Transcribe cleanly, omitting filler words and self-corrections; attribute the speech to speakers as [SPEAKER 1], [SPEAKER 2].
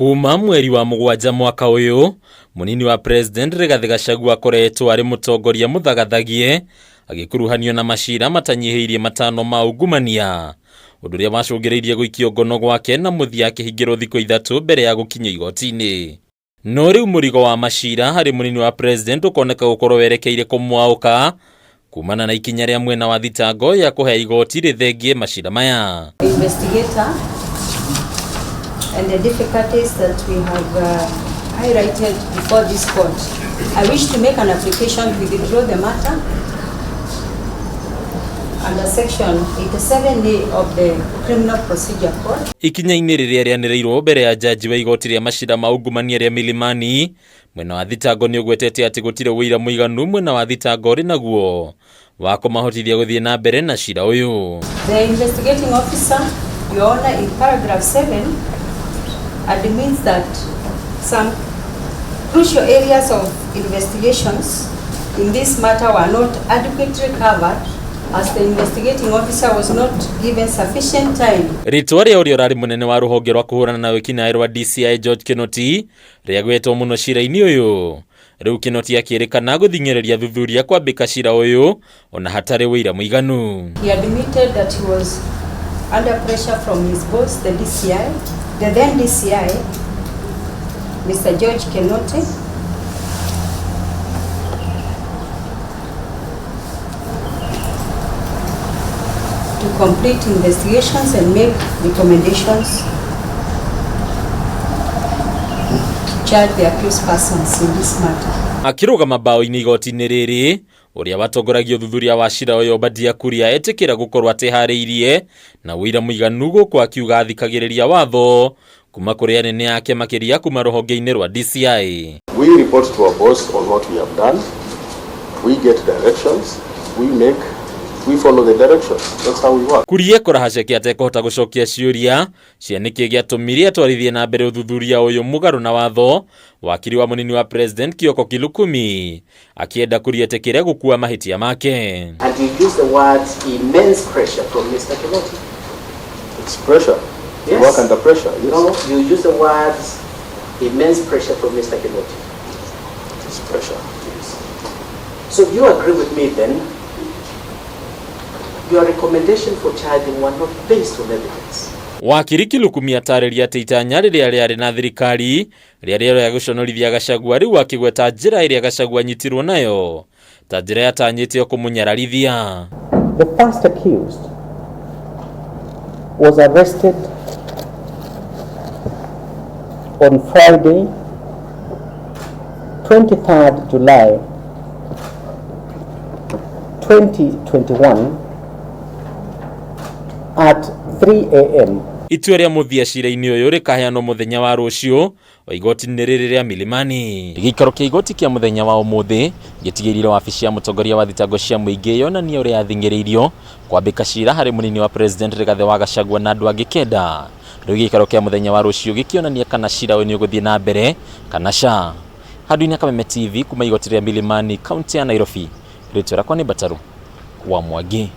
[SPEAKER 1] Kuma mweri wa mugwanja mwaka uyu, munini wa President Rigathi Gachagua akoretwo ari mutongoria muthagathagie agikuruhanio na maciira matanyihiirie matano ma ungumania, undu uria wacungireirie guikio ngono gwake na muthia akihingirwo thikũ 3 mbere ya gukinya igoti-ini. No riu murigo wa maciira hari munini wa President ukoneka gukorwo werekeire kumwauka kumana na ikinya ria mwena wa thitango ya kuhe igoti rithengie maciira maya.
[SPEAKER 2] Investigator and the difficulties that we have highlighted before this court. I wish to make an application to withdraw the matter under section 87A of the Criminal Procedure Code.
[SPEAKER 1] Ikinya-ini riria rianireirwo mbere ya jaji wa igoti ria maciira ma ungumania ria Milimani, mwena wa thitango ni ugwetete ati gutiri wuira muiganu mwena wa thitango ri naguo wa kumahotithia guthie na mbere na ciira uyu.
[SPEAKER 2] The investigating officer, Your Honor, in paragraph 7 admits that some crucial areas of investigations in this matter were not adequately covered as the investigating officer was not given sufficient time.
[SPEAKER 1] Ritwa ria uria urari munene wa ruhonge rwa kuhurana na wikinaĩ rwa DCI George Kinoti riagwetwo muno ciira-ini uyu. Riu Kinoti akirikana guthing'iriria thuthuria kwambika ciira uyu ona hatari wuira muiganu.
[SPEAKER 2] He admitted that he was under pressure from his boss, the DCI, the then DCI, Mr. George Kinoti, to complete investigations and make recommendations to charge the accused persons in this matter.
[SPEAKER 1] Akirugama bao-ini igoti-ini riri, uria watongoragio thuthuria wa ciira uyu badia kuria etikira gukorwo atihariirie na wuira muiganu guku akiuga athikagiriria watho kuma kuri anene yake makiria kuma ruhonge-ini rwa DCI.
[SPEAKER 3] We report to our boss on what we have done. We get directions. We follow the directions. That's how we work.
[SPEAKER 1] Kuria kurahaceke atekohota gucokia ciuria cia niki giatumire atwarithie na mbere uthuthuria uyu mugaru na watho. Wakiri wa munini wa President Kioko Kilukumi akienda kuria tekere gukua mahitia make.
[SPEAKER 4] And you use the word immense pressure from Mr. Kinoti.
[SPEAKER 3] It's pressure.
[SPEAKER 4] Yes.
[SPEAKER 3] You work under pressure. Yes.
[SPEAKER 4] No, you use the words immense pressure from Mr. Kinoti.
[SPEAKER 3] It's pressure.
[SPEAKER 4] Yes. So you agree with me then? Your recommendation for charging were not based on evidence.
[SPEAKER 1] Wakiri Kilukumi atariria ati itanya riria riari na thirikari riria ria guconorithia Gachagua riu akigweta njira iria Gachagua nyitirwo nayo ta njira yatanyitio kumunyararithia.
[SPEAKER 5] The first accused was arrested on Friday, 23rd July 2021 at 3 a.m.
[SPEAKER 1] Itua ria muthia ciira-ini uyu rikaheanwo muthenya wa rucio wa igoti-ini riri ria Milimani. Gikaro kia igoti kia muthenya wa umuthi gitigirire wabici ya mutongoria wa thitango cia muingi yonania uria yathing'iririo kwambika ciira hari munini wa President Rigathi wa Gachagua na andu angi kenda. Riu gikaro kia muthenya wa rucio gikionania kana ciira uyu ni uguthie na mbere kana ca. Handu-ini Kameme TV kuma igoti ria Milimani, kaunti ya Nairobi. Ritwa rakwa ni Bataru wa Mwangi.